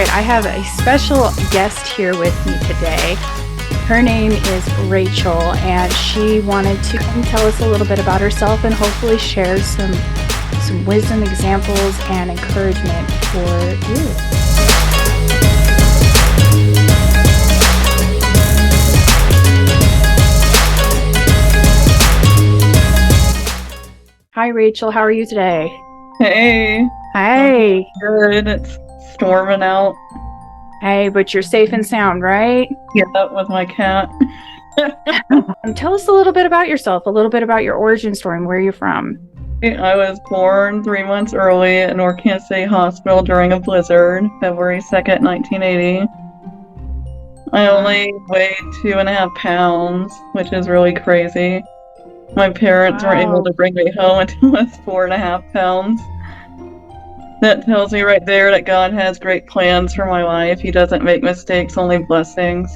good. I have a special guest here with me today. Her name is Rachel, and she wanted to tell us a little bit about herself and hopefully share some wisdom, examples, and encouragement for you. Hi, Rachel. How are you today? Hey. Hi. Good. It's storming out. Hey, but you're safe and sound, right? Yeah, with my cat. Tell us a little bit about yourself, a little bit about your origin story and where you're from. I was born 3 months early at North Kansas City Hospital during a blizzard, February 2nd, 1980. I only weighed 2.5 pounds, which is really crazy. My parents weren't able to bring me home until I was 4.5 pounds. That tells me right there that God has great plans for my life. He doesn't make mistakes, only blessings.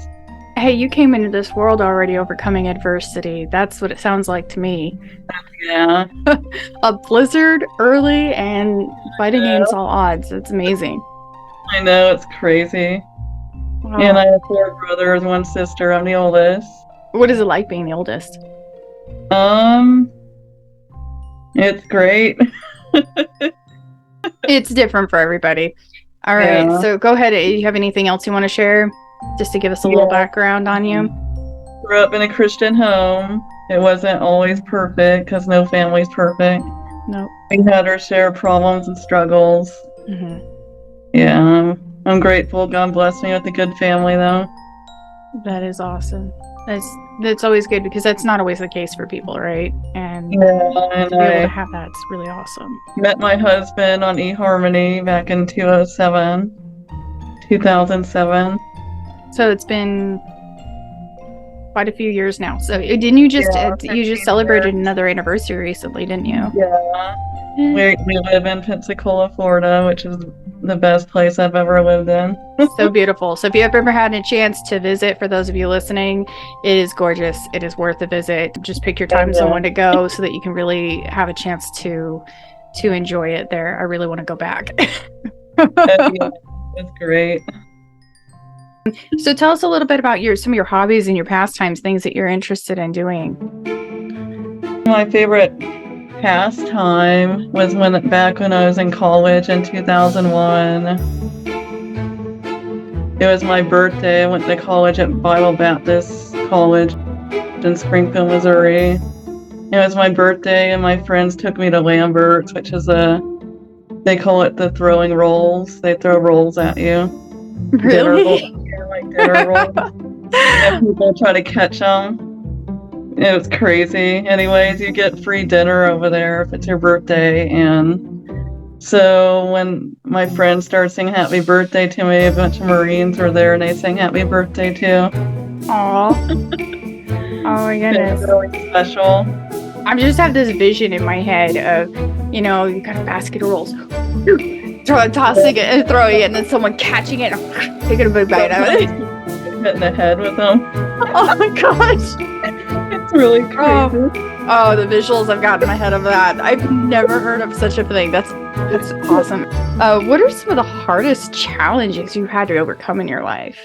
Hey, you came into this world already overcoming adversity. That's what it sounds like to me. Yeah. A blizzard early and fighting against all odds. It's amazing. I know, it's crazy. Wow. And I have 4 brothers, 1 sister. I'm the oldest. What is it like being the oldest? It's great. It's different for everybody. All right, so go ahead. You have anything else you want to share? Just to give us a little background on you. Grew up in a Christian home. It wasn't always perfect because no family's perfect. Nope. We had our share of problems and struggles. Mm-hmm. Yeah, I'm grateful. God blessed me with a good family, though. That is awesome. That's always good because that's not always the case for people, right? And to be able to have that, it's really awesome. Met my husband on eHarmony back in 2007. So it's been quite a few years now. So didn't you just you just celebrated another anniversary recently, didn't you? Yeah. We live in Pensacola, Florida, which is the best place I've ever lived in. So beautiful. So if you've ever had a chance to visit, for those of you listening, it is gorgeous. It is worth a visit. Just pick your time someone to go so that you can really have a chance to enjoy it there. I really want to go back. It's great. So tell us a little bit about some of your hobbies and your pastimes, things that you're interested in doing. My favorite pastime was back when I was in college in 2001. It was my birthday. I went to college at Bible Baptist College in Springfield, Missouri. It was my birthday, and my friends took me to Lambert's, which is they call it the throwing rolls. They throw rolls at you. Really? Dinner rolls. And people try to catch them. It was crazy. Anyways, you get free dinner over there if it's your birthday. And so when my friends started singing happy birthday to me, a bunch of Marines were there and they sang happy birthday too. Aw. Oh my goodness. It's really special. I just have this vision in my head of, you got a basket of rolls. Tossing it and throwing it, and then someone catching it and taking a big bite out of it. Hitting the head with them. Oh my gosh. It's really crazy. Oh, the visuals I've got in my head of that. I've never heard of such a thing. That's awesome. What are some of the hardest challenges you've had to overcome in your life?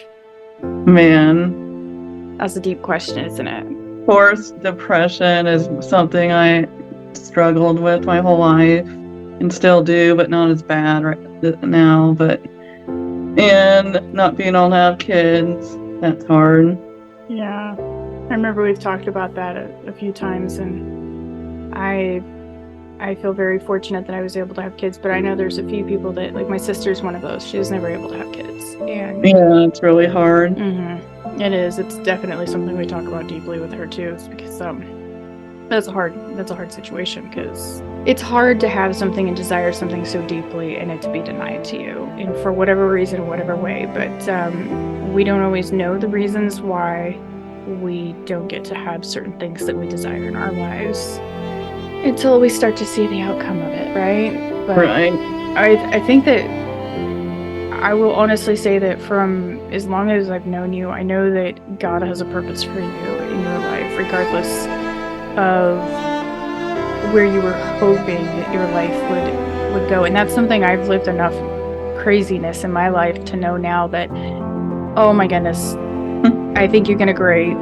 Man. That's a deep question, isn't it? Of course, depression is something I struggled with my whole life and still do, but not as bad right now. And not being able to have kids, that's hard. Yeah. I remember we've talked about that a few times, and I feel very fortunate that I was able to have kids, but I know there's a few people that, like my sister's one of those. She was never able to have kids. And yeah, it's really hard. Mm-hmm. It is. It's definitely something we talk about deeply with her too, because that's a hard situation, because it's hard to have something and desire something so deeply and it to be denied to you, and for whatever reason, whatever way. But we don't always know the reasons why we don't get to have certain things that we desire in our lives until we start to see the outcome of it, right? But right. I think that I will honestly say that from as long as I've known you, I know that God has a purpose for you in your life, regardless of where you were hoping that your life would go. And that's something I've lived enough craziness in my life to know now that, oh my goodness, I think you're gonna agree.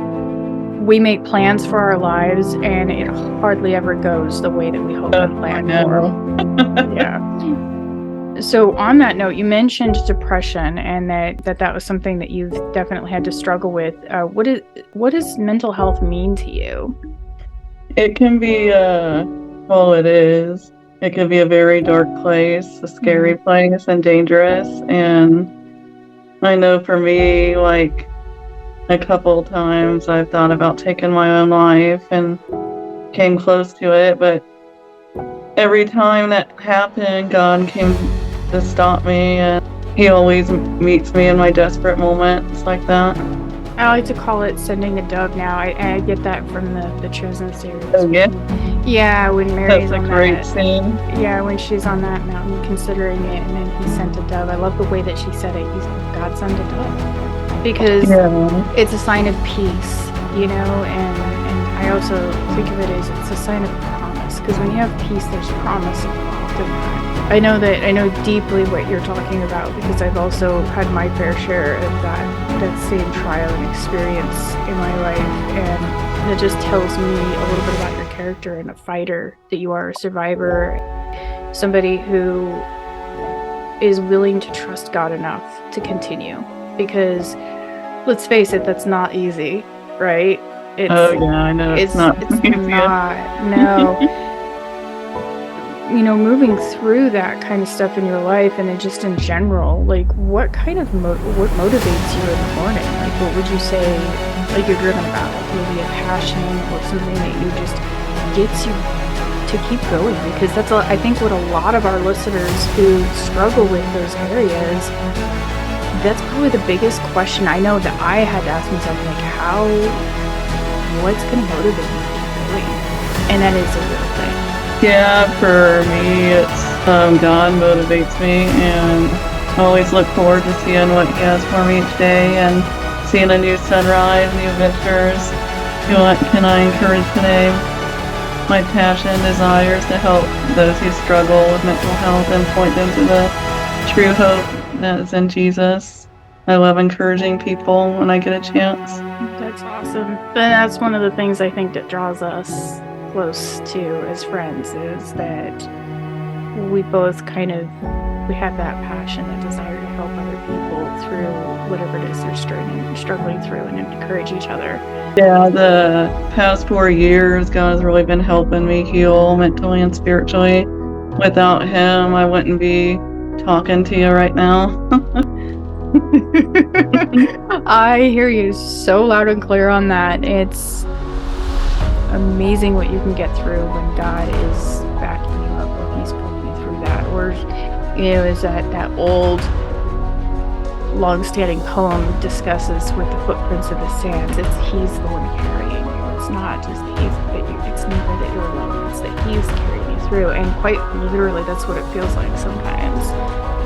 We make plans for our lives, and it hardly ever goes the way that we hope and plan for. Yeah. So on that note, you mentioned depression, and that was something that you've definitely had to struggle with. What does mental health mean to you? It can be, well, it is. It can be a very dark place, a scary place, and dangerous. And I know for me, like, a couple times I've thought about taking my own life and came close to it, but every time that happened, God came to stop me, and He always meets me in my desperate moments like that. I like to call it sending a dove now. I get that from the Chosen series. Oh, yeah? Yeah, when Mary's That's a on great that. scene. Yeah, when she's on that mountain considering it, and then He sent a dove. I love the way that she said it. God sent a dove. Because it's a sign of peace, you know, and I also think of it as it's a sign of promise. Because when you have peace, there's promise involved in that. I know deeply what you're talking about, because I've also had my fair share of that same trial and experience in my life, and it just tells me a little bit about your character and a fighter that you are, a survivor, somebody who is willing to trust God enough to continue. Because let's face it, that's not easy, right? I know it's not easy. No. You know, moving through that kind of stuff in your life, and then just in general, like, what kind of what motivates you in the morning? Like, what would you say, like, you're driven about? Maybe a passion or something that you just gets you to keep going? Because that's, I think, what a lot of our listeners who struggle with those areas, that's probably the biggest question I know that I had to ask myself, like, what's going to motivate me to keep going? And that is a real thing. Yeah, for me, it's God motivates me, and I always look forward to seeing what He has for me each day, and seeing a new sunrise, new adventures. What can I encourage today? My passion, desires to help those who struggle with mental health and point them to the true hope that is in Jesus. I love encouraging people when I get a chance. That's awesome. But that's one of the things I think that draws us close to as friends, is that we both we have that passion, that desire to help other people through whatever it is they're struggling through, and encourage each other. Yeah, the past 4 years, God has really been helping me heal mentally and spiritually. Without Him, I wouldn't be talking to you right now. I hear you so loud and clear on that. It's amazing what you can get through when God is backing you up, when He's pulling you through that. Or, you know, as that old long-standing poem discusses with the footprints of the sands, He's the one carrying you. It's not just it's never that you're alone, it's that He's carrying you through. And quite literally, that's what it feels like sometimes,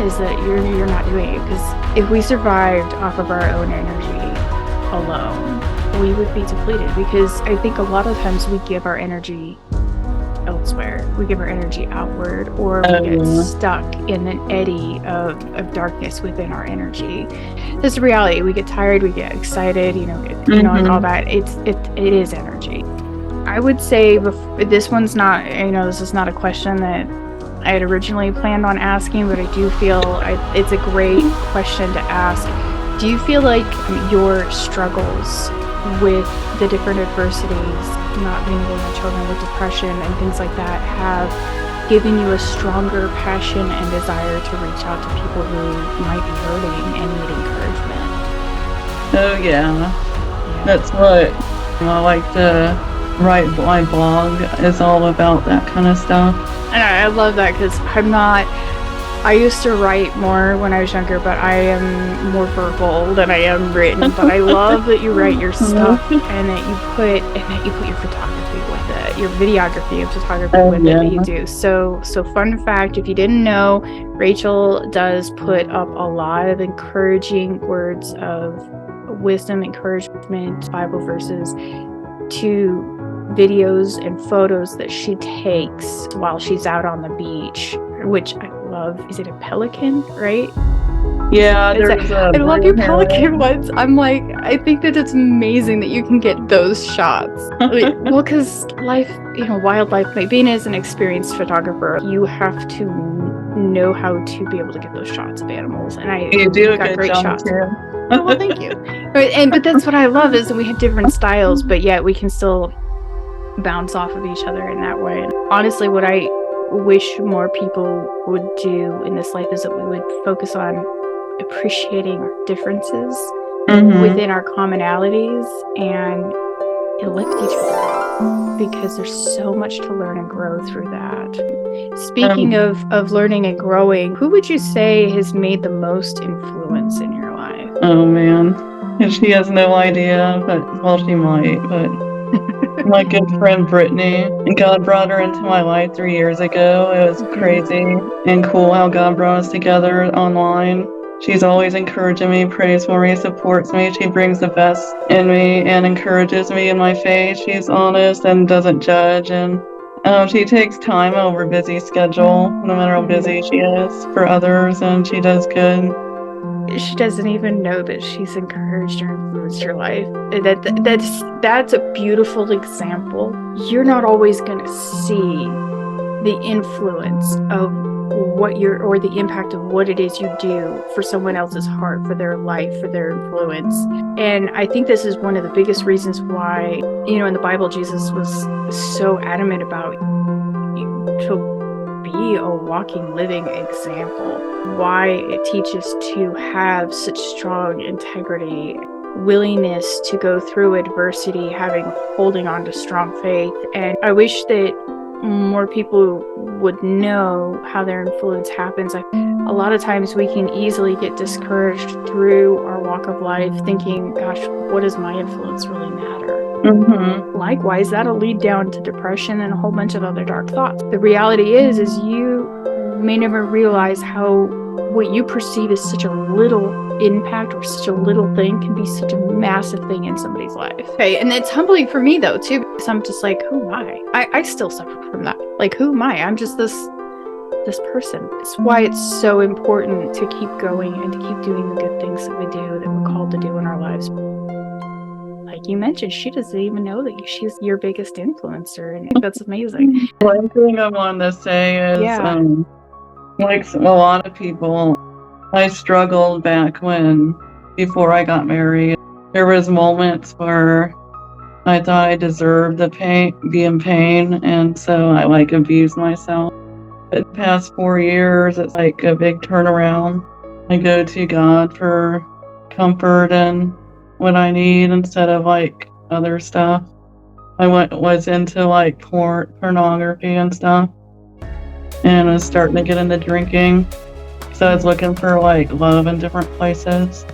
is that you're not doing it. Because if we survived off of our own energy alone, we would be depleted. Because I think a lot of times we give our energy elsewhere. We give our energy outward, or we get stuck in an eddy of darkness within our energy. This is reality. We get tired, we get excited, and all that. It is energy. I would say this one's not, this is not a question that I had originally planned on asking, but I do feel it's a great question to ask. Do you feel like your struggles with the different adversities, not being able to have children, with depression and things like that, have given you a stronger passion and desire to reach out to people who might be hurting and need encouragement? Oh yeah. That's what I like to write. My blog is all about that kind of stuff. And I love that, because I used to write more when I was younger, but I am more verbal than I am written. But I love that you write your stuff, and that you put your photography with it, your videography and photography with it that you do. So fun fact, if you didn't know, Rachel does put up a lot of encouraging words of wisdom, encouragement, Bible verses to videos and photos that she takes while she's out on the beach, which I love, is it a pelican, right? Yeah, It's there's a I love blue your pelican heron. ones. I'm like, I think that it's amazing that you can get those shots. Well, because life, wildlife, being as an experienced photographer, you have to know how to be able to get those shots of animals. And You do you've a got good great job shots. too. Oh, well, thank you. Right, but that's what I love is that we have different styles, but yet we can still bounce off of each other in that way. And honestly, what I wish more people would do in this life is that we would focus on appreciating our differences within our commonalities and lift each other up, because there's so much to learn and grow through that. Speaking of learning and growing, who would you say has made the most influence in your life? Oh man, and she has no idea, but well, she might. But my good friend Brittany, and God brought her into my life 3 years ago. It was crazy and cool how God brought us together online. She's always encouraging me, prays for me, supports me. She brings the best in me and encourages me in my faith. She's honest and doesn't judge, and she takes time over busy schedule, no matter how busy she is, for others, and she does good. She doesn't even know that she's encouraged or influenced your life. That's a beautiful example. You're not always going to see the influence of or the impact of what it is you do for someone else's heart, for their life, for their influence. And I think this is one of the biggest reasons why, in the Bible, Jesus was so adamant about to be a walking, living example. Why it teaches to have such strong integrity, willingness to go through adversity, holding on to strong faith. And I wish that more people would know how their influence happens. A lot of times we can easily get discouraged through our walk of life thinking, gosh, what does my influence really matter? Likewise, that'll lead down to depression and a whole bunch of other dark thoughts. The reality is you may never realize how what you perceive as such a little impact or such a little thing can be such a massive thing in somebody's life. Okay, and it's humbling for me though too, because I'm just like, who am I? I still suffer from that. Like, who am I? I'm just this person. It's why it's so important to keep going and to keep doing the good things that we do, that we're called to do in our lives. Like you mentioned, she doesn't even know that she's your biggest influencer, and that's amazing. One thing I wanted to say is, like a lot of people, I struggled before I got married. There was moments where I thought I deserved be in pain, and so I abused myself. But the past 4 years, it's like a big turnaround. I go to God for comfort and what I need instead of other stuff. I was into pornography and stuff, and I was starting to get into drinking. So I was looking for love in different places.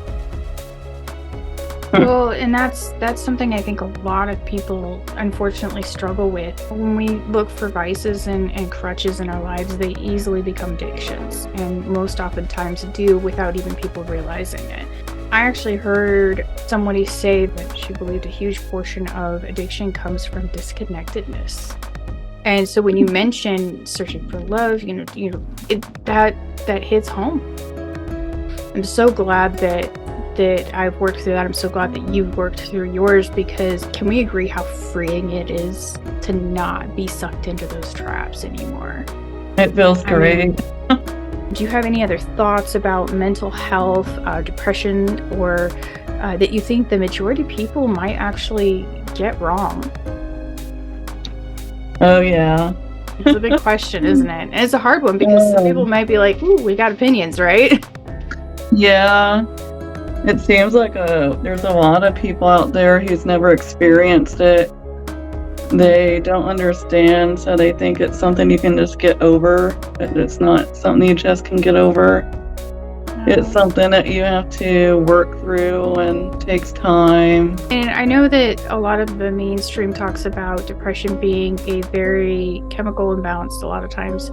Well, and that's something I think a lot of people unfortunately struggle with. When we look for vices and crutches in our lives, they easily become addictions, and most oftentimes do without even people realizing it. I actually heard somebody say that she believed a huge portion of addiction comes from disconnectedness. And so when you mention searching for love, that hits home. I'm so glad that I've worked through that. I'm so glad that you've worked through yours, because can we agree how freeing it is to not be sucked into those traps anymore? It feels great. Do you have any other thoughts about mental health, depression, or that you think the majority of people might actually get wrong? Oh, yeah. It's a big question, isn't it? And it's a hard one, because some people might be like, ooh, we got opinions, right? Yeah. It seems like there's a lot of people out there who's never experienced it. They don't understand, so they think it's something you can just get over, but it's not something you just can get over. It's something that you have to work through and takes time. And I know that a lot of the mainstream talks about depression being a very chemical imbalanced a lot of times,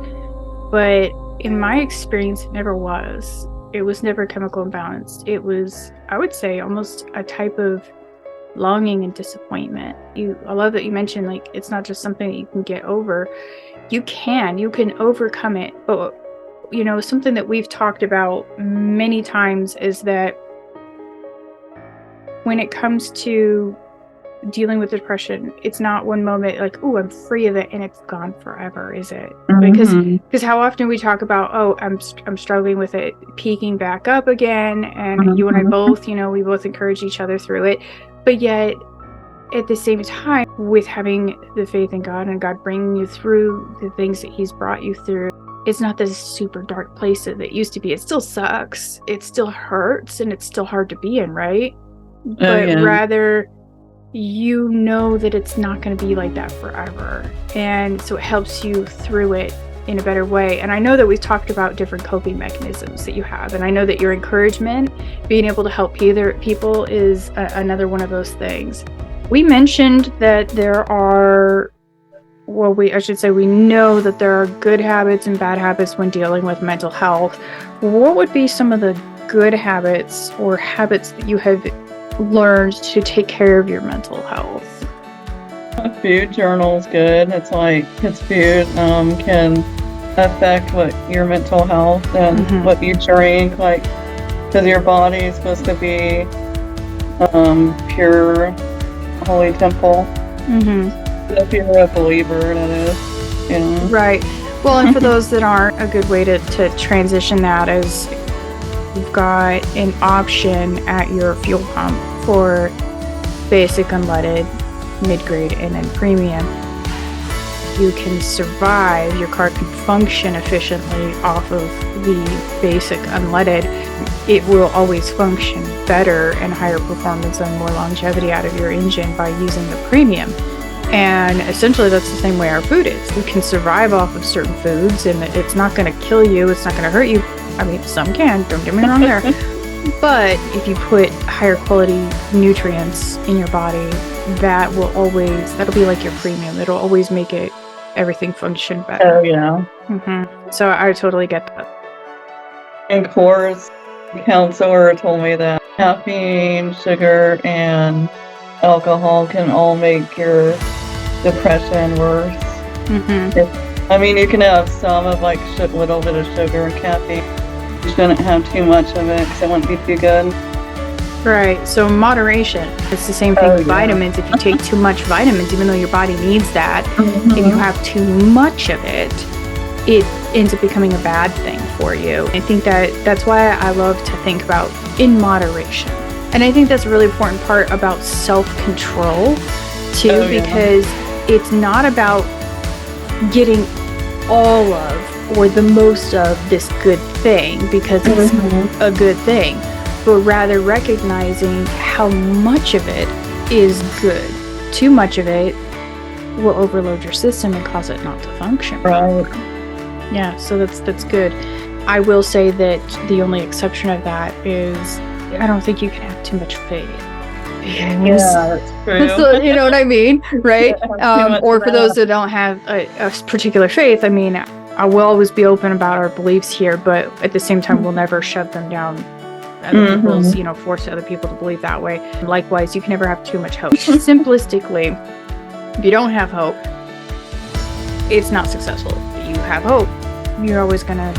but in my experience, it never was. It was never chemical imbalanced. It was, I would say, almost a type of longing and disappointment. I love that you mentioned it's not just something that you can get over. You can overcome it, but something that we've talked about many times is that when it comes to dealing with depression, it's not one moment like, oh, I'm free of it and it's gone forever, is it? Because how often we talk about, oh, I'm struggling with it, peaking back up again, and you and I both, we both encourage each other through it, but yet at the same time, with having the faith in God and God bringing you through the things that He's brought you through, it's not this super dark place that it used to be. It still sucks, it still hurts, and it's still hard to be in, right? But rather, that it's not going to be like that forever. And so it helps you through it in a better way. And I know that we've talked about different coping mechanisms that you have. And I know that your encouragement, being able to help people is another one of those things. We mentioned that there are, we know that there are good habits and bad habits when dealing with mental health. What would be some of the good habits or habits that you have learned to take care of your mental health? A food journal is good. It's like, because food can affect your mental health and what you drink, because your body is supposed to be pure, holy temple. If you're a believer, that is. Right. Well, and for those that aren't, a good way to transition that is you've got an option at your fuel pump for basic, unleaded, mid-grade, and then premium. You can survive, your car can function efficiently off of the basic unleaded. It will always function better and higher performance and more longevity out of your engine by using the premium. And essentially that's the same way our food is. We can survive off of certain foods and it's not going to kill you, it's not going to hurt you. I mean, some can, don't get me wrong there. But if you put higher quality nutrients in your body, that'll be like your premium. It'll always make everything function better. Oh, yeah. So I totally get that. And Core's counselor told me that caffeine, sugar, and alcohol can all make your depression worse. You can have some of a little bit of sugar and caffeine. You shouldn't have too much of it because it won't be too good. Right. So moderation. It's the same thing with vitamins. If you take too much vitamins, even though your body needs that, if you have too much of it, it ends up becoming a bad thing for you. I think that's why I love to think about in moderation. And I think that's a really important part about self-control too, because it's not about getting all of or the most of this good thing because it's a good thing, but rather recognizing how much of it is good. Too much of it will overload your system and cause it not to function. Right. Yeah, so that's good. I will say that the only exception of that is I don't think you can have too much faith. Yeah, that's true. So, you know what I mean, right? Or for those that don't have a particular faith, I will always be open about our beliefs here, but at the same time, we'll never shove them down other people's, force other people to believe that way. And likewise, you can never have too much hope. Simplistically, if you don't have hope, it's not successful. If you have hope, you're always going to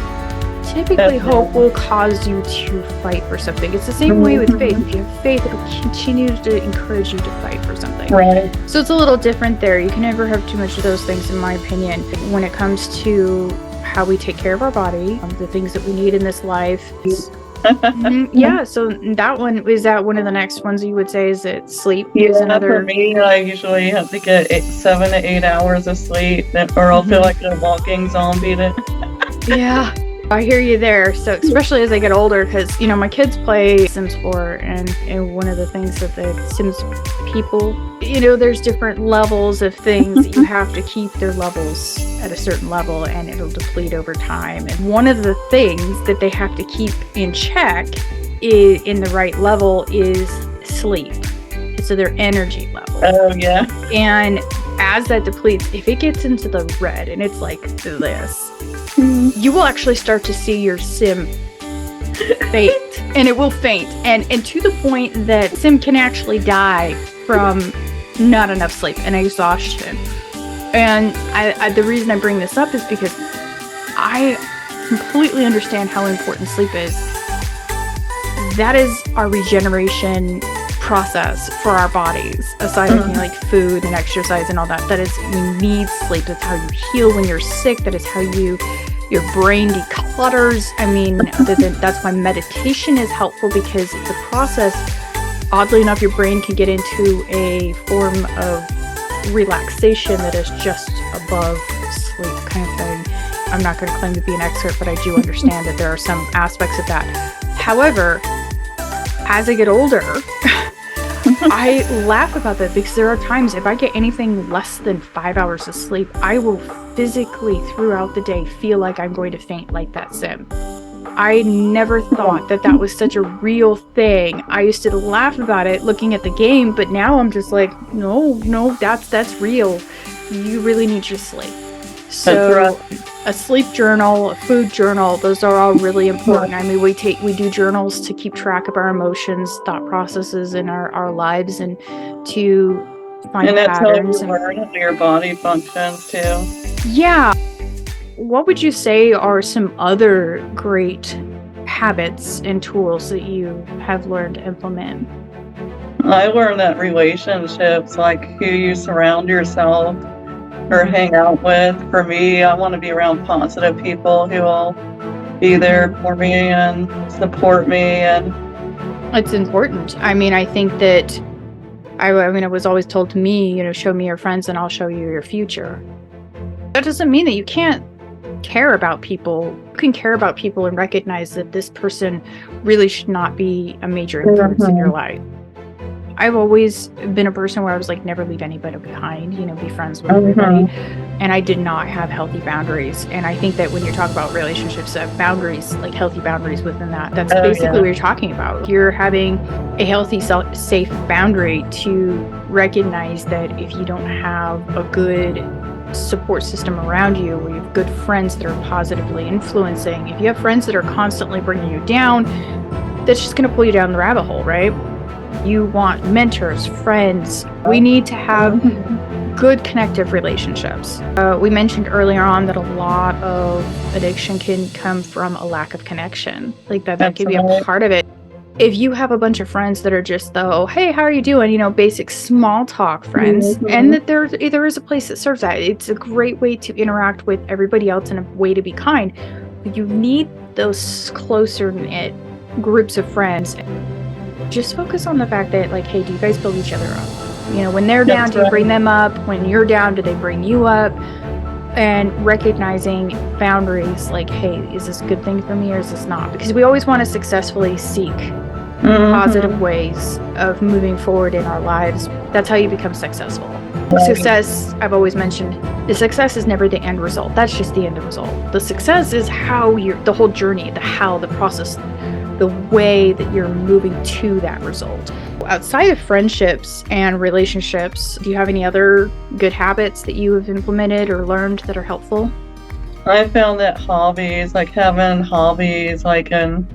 typically hope will cause you to fight for something. It's the same way with faith. If you have faith, it'll continue to encourage you to fight for something. Right. So it's a little different there. You can never have too much of those things, in my opinion. When it comes to how we take care of our body, the things that we need in this life. Yeah, so that one of the next ones you would say is that sleep is another. For me, I usually have to get 7 to 8 hours of sleep, or I'll feel like a walking zombie. Yeah. I hear you there. So especially as I get older, because my kids play Sims 4, and one of the things that the Sims people, there's different levels of things that you have to keep their levels at a certain level, and it'll deplete over time. And one of the things that they have to keep in check in the right level is sleep. So their energy level. Oh yeah. And as that depletes, if it gets into the red and it's like this, you will actually start to see your sim faint, and it will faint, and to the point that sim can actually die from not enough sleep and exhaustion. And the reason I bring this up is because I completely understand how important sleep is. That is our regeneration process for our bodies, aside from like food and exercise and all that. That is, we need sleep. That's how you heal when you're sick. That is how your brain declutters. I mean, that's why meditation is helpful, because it's a process. Oddly enough, your brain can get into a form of relaxation that is just above sleep kind of thing. I'm not going to claim to be an expert, but I do understand that there are some aspects of that. However, as I get older, I laugh about that, because there are times if I get anything less than 5 hours of sleep, I will physically throughout the day feel like I'm going to faint like that sim. I never thought that was such a real thing. I used to laugh about it looking at the game, but now I'm just like, no, that's real. You really need your sleep. So a sleep journal, a food journal, those are all really important. I mean, we do journals to keep track of our emotions, thought processes in our lives, and to find and that's patterns. How you learn how your body functions too. Yeah. What would you say are some other great habits and tools that you have learned to implement? I learned that relationships, like who you surround yourself or hang out with. For me, I want to be around positive people who will be there for me and support me. And it's important. I mean, I think that I was always told to me, show me your friends and I'll show you your future. That doesn't mean that you can't care about people. You can care about people and recognize that this person really should not be a major influence in your life. I've always been a person where I was like, never leave anybody behind, be friends with everybody. And I did not have healthy boundaries. And I think that when you talk about relationships, boundaries, like healthy boundaries within that's basically what you're talking about. You're having a healthy, safe boundary to recognize that if you don't have a good support system around you, where you have good friends that are positively influencing, if you have friends that are constantly bringing you down, that's just going to pull you down the rabbit hole, right? You want mentors, friends. We need to have good connective relationships. We mentioned earlier on that a lot of addiction can come from a lack of connection. Like that could be a part of it. If you have a bunch of friends that are just hey, how are you doing? Basic small talk friends, and that there is a place that serves that. It's a great way to interact with everybody else and a way to be kind. But you need those closer knit groups of friends. Just focus on the fact that, hey, do you guys build each other up? When they're down, do you bring them up? When you're down, do they bring you up? And recognizing boundaries, hey, is this a good thing for me or is this not? Because we always want to successfully seek positive ways of moving forward in our lives. That's how you become successful. Success, I've always mentioned, the success is never the end result. That's just the end result. The success is how the whole journey, the process, the way that you're moving to that result. Outside of friendships and relationships, do you have any other good habits that you have implemented or learned that are helpful? I found that having hobbies, and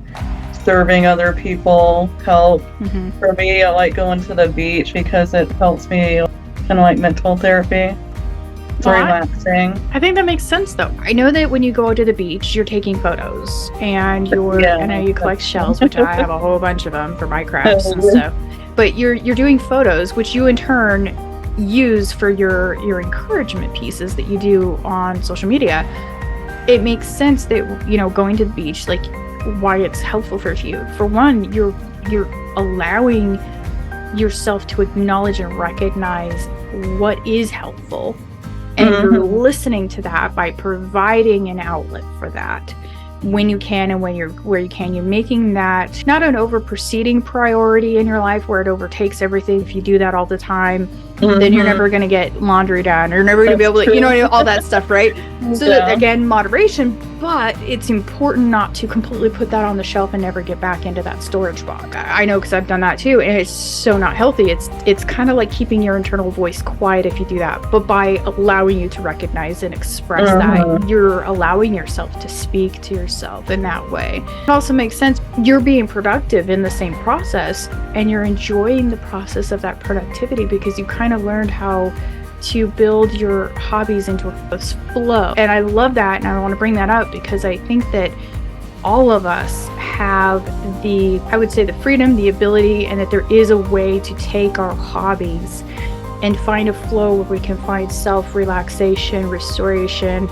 serving other people help. For me, I like going to the beach because it helps me, kind of like mental therapy. It's relaxing. I think that makes sense, though. I know that when you go to the beach, you're taking photos, and I know you collect shells, which I have a whole bunch of them for my crafts and stuff. But you're doing photos, which you in turn use for your encouragement pieces that you do on social media. It makes sense that going to the beach, why it's helpful for you. For one, you're allowing yourself to acknowledge and recognize what is helpful. And you're listening to that by providing an outlet for that when you can and where you can. You're making that not an over-proceeding priority in your life where it overtakes everything. If you do that all the time, then you're never going to get laundry done. You're never going to be able to, all that stuff, right? So that, again, moderation, but it's important not to completely put that on the shelf and never get back into that storage box. I know, because I've done that too, and it's so not healthy. It's kind of like keeping your internal voice quiet if you do that, but by allowing you to recognize and express that, you're allowing yourself to speak to yourself in that way. It also makes sense. You're being productive in the same process, and you're enjoying the process of that productivity because you kind of learned how to build your hobbies into a flow. And I love that, and I want to bring that up because I think that all of us have I would say the freedom, the ability, and that there is a way to take our hobbies and find a flow where we can find self-relaxation, restoration,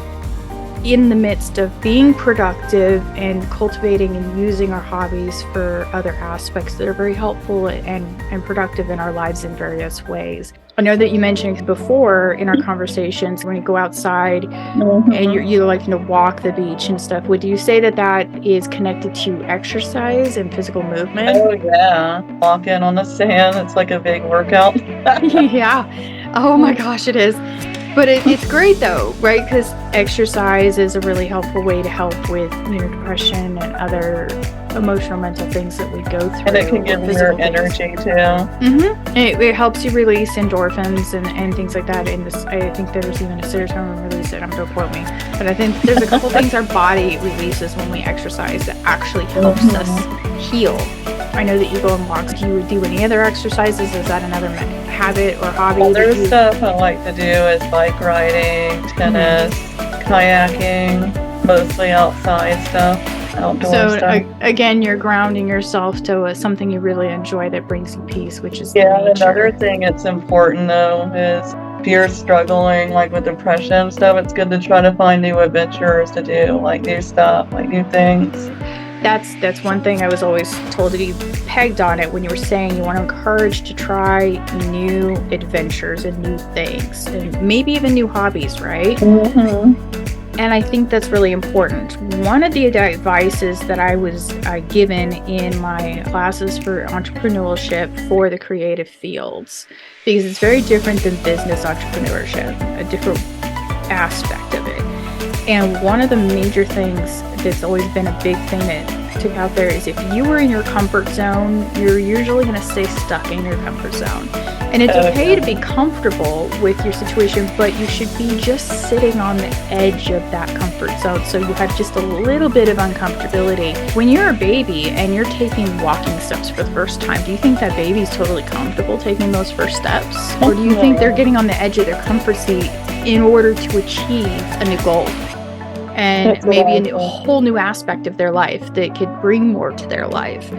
in the midst of being productive and cultivating and using our hobbies for other aspects that are very helpful and productive in our lives in various ways. I know that you mentioned before in our conversations when you go outside and you like to walk the beach and stuff. Would you say that is connected to exercise and physical movement? Oh yeah, walking on the sand. It's like a big workout. Yeah. Oh my gosh, it is. But it's great though, right? Because exercise is a really helpful way to help with depression and other emotional, mental things that we go through. And it can give you your energy too. It helps you release endorphins and things like that. And I think there's even a serotonin release. Don't quote me, but I think there's a couple things our body releases when we exercise that actually helps us heal. I know that you go on walks. Do you do any other exercises? Is that another habit or hobby? Other stuff I like to do is bike riding, tennis, kayaking, mostly outside stuff, outdoor stuff. Again, you're grounding yourself to something you really enjoy that brings you peace, which is nature. Another thing that's important though is if you're struggling like with depression and stuff, it's good to try to find new adventures to do, like new stuff, like new things. That's one thing I was always told to be pegged on it when you were saying you want to encourage to try new adventures and new things and maybe even new hobbies, right? And I think that's really important. One of the advices that I was given in my classes for entrepreneurship for the creative fields, because it's very different than business entrepreneurship, a different aspect of it. And one of the major things that's always been a big thing that took out there is if you were in your comfort zone, you're usually going to stay stuck in your comfort zone. And it's okay to be comfortable with your situation, but you should be just sitting on the edge of that comfort zone so you have just a little bit of uncomfortability. When you're a baby and you're taking walking steps for the first time, do you think that baby's totally comfortable taking those first steps? Or do you think they're getting on the edge of their comfort seat in order to achieve a new goal? And maybe a whole new aspect of their life that could bring more to their life.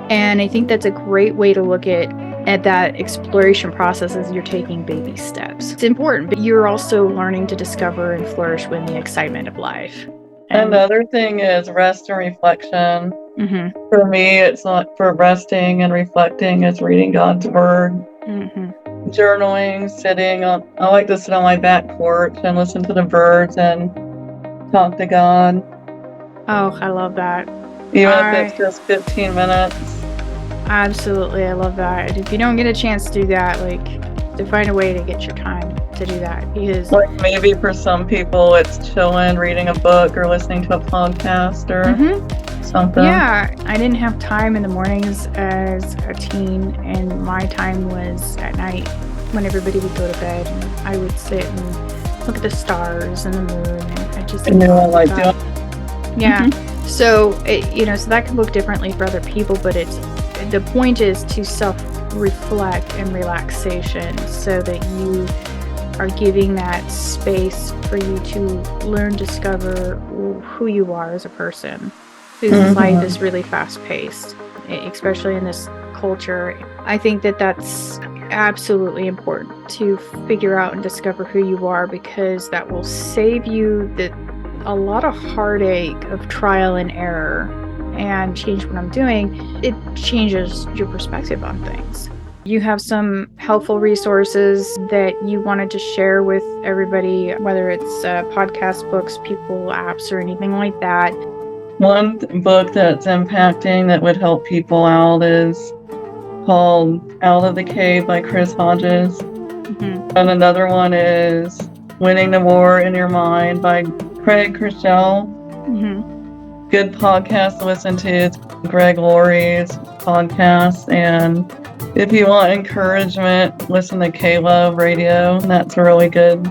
And I think that's a great way to look at that exploration process as you're taking baby steps. It's important, but you're also learning to discover and flourish with the excitement of life. And another thing is rest and reflection. For me, it's not for resting and reflecting, it's reading God's word. Journaling, I like to sit on my back porch and listen to the birds and talk to God. Oh, I love that. Even if it's just 15 minutes. Absolutely, I love that. If you don't get a chance to do that, to find a way to get your time to do that, because maybe for some people it's chilling, reading a book or listening to a podcast or something. Yeah, I didn't have time in the mornings as a teen, and my time was at night when everybody would go to bed, and I would sit and look at the stars and the moon, and I just So so that can look differently for other people, but the point is to self-reflect and relaxation so that you are giving that space for you to learn, discover who you are as a person whose life is really fast-paced, especially in this culture. I think that's absolutely important to figure out and discover who you are, because that will save you a lot of heartache of trial and error. And Change What I'm Doing, it changes your perspective on things. You have some helpful resources that you wanted to share with everybody, whether it's podcasts, books, people, apps, or anything like that. One book that's impacting that would help people out is called Out of the Cave by Chris Hodges. And another one is Winning the War in Your Mind by Craig Kirschell. Good podcast to listen to. It's Greg Laurie's podcast. And if you want encouragement, listen to K-Love Radio. That's a really good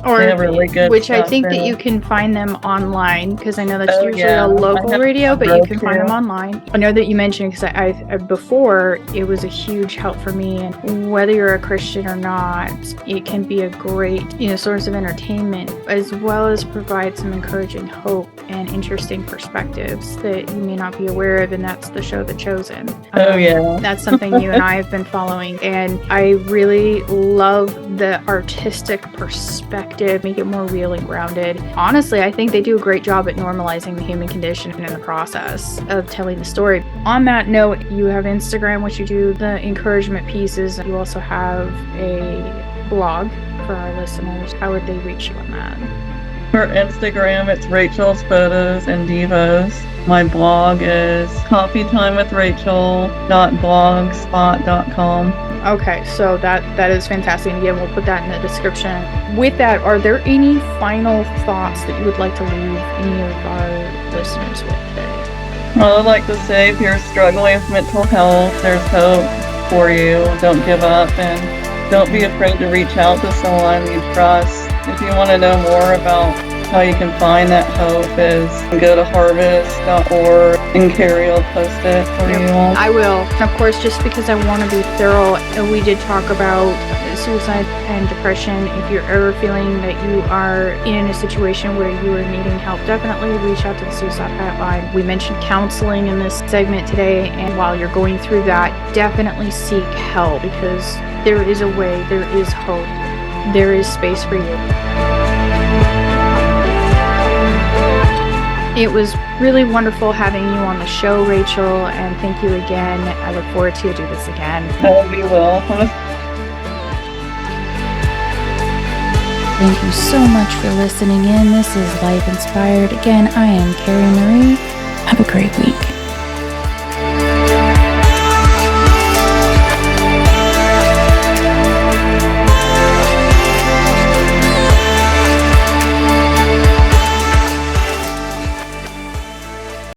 Or They have really good which I stuff think that there. you can find them online, because I know that's Oh, usually yeah. a local I have radio, but you can find them too. online. I know that you mentioned, because I before, it was a huge help for me, and whether you're a Christian or not, it can be a great, source of entertainment, as well as provide some encouraging hope and interesting perspectives that you may not be aware of, and that's the show The Chosen. Oh, yeah. That's something you and I have been following, and I really love the artistic perspective, make it more real and grounded. Honestly, I think they do a great job at normalizing the human condition in the process of telling the story. On that note, you have Instagram, which you do the encouragement pieces. You also have a blog for our listeners. How would they reach you on that? For Instagram, it's Rachel's Photos and Devos. My blog is coffeetimewithrachel.blogspot.com. Okay, so that is fantastic. Again, we'll put that in the description. With that, are there any final thoughts that you would like to leave any of our listeners with today? Well, I'd like to say, if you're struggling with mental health, there's hope for you. Don't give up, and don't be afraid to reach out to someone you trust. If you want to know more about how you can find that hope, is go to harvest.org, and Kerri will post it for you all. I will. And of course, just because I want to be thorough, we did talk about suicide and depression. If you're ever feeling that you are in a situation where you are needing help, definitely reach out to the suicide hotline. We mentioned counseling in this segment today, and while you're going through that, definitely seek help, because there is a way, there is hope, there is space for you. It was really wonderful having you on the show, Rachel, and thank you again. I look forward to do this again. Oh, we will. Thank you so much for listening in. This is Life Inspired. Again, I am Kerri Marie. Have a great week.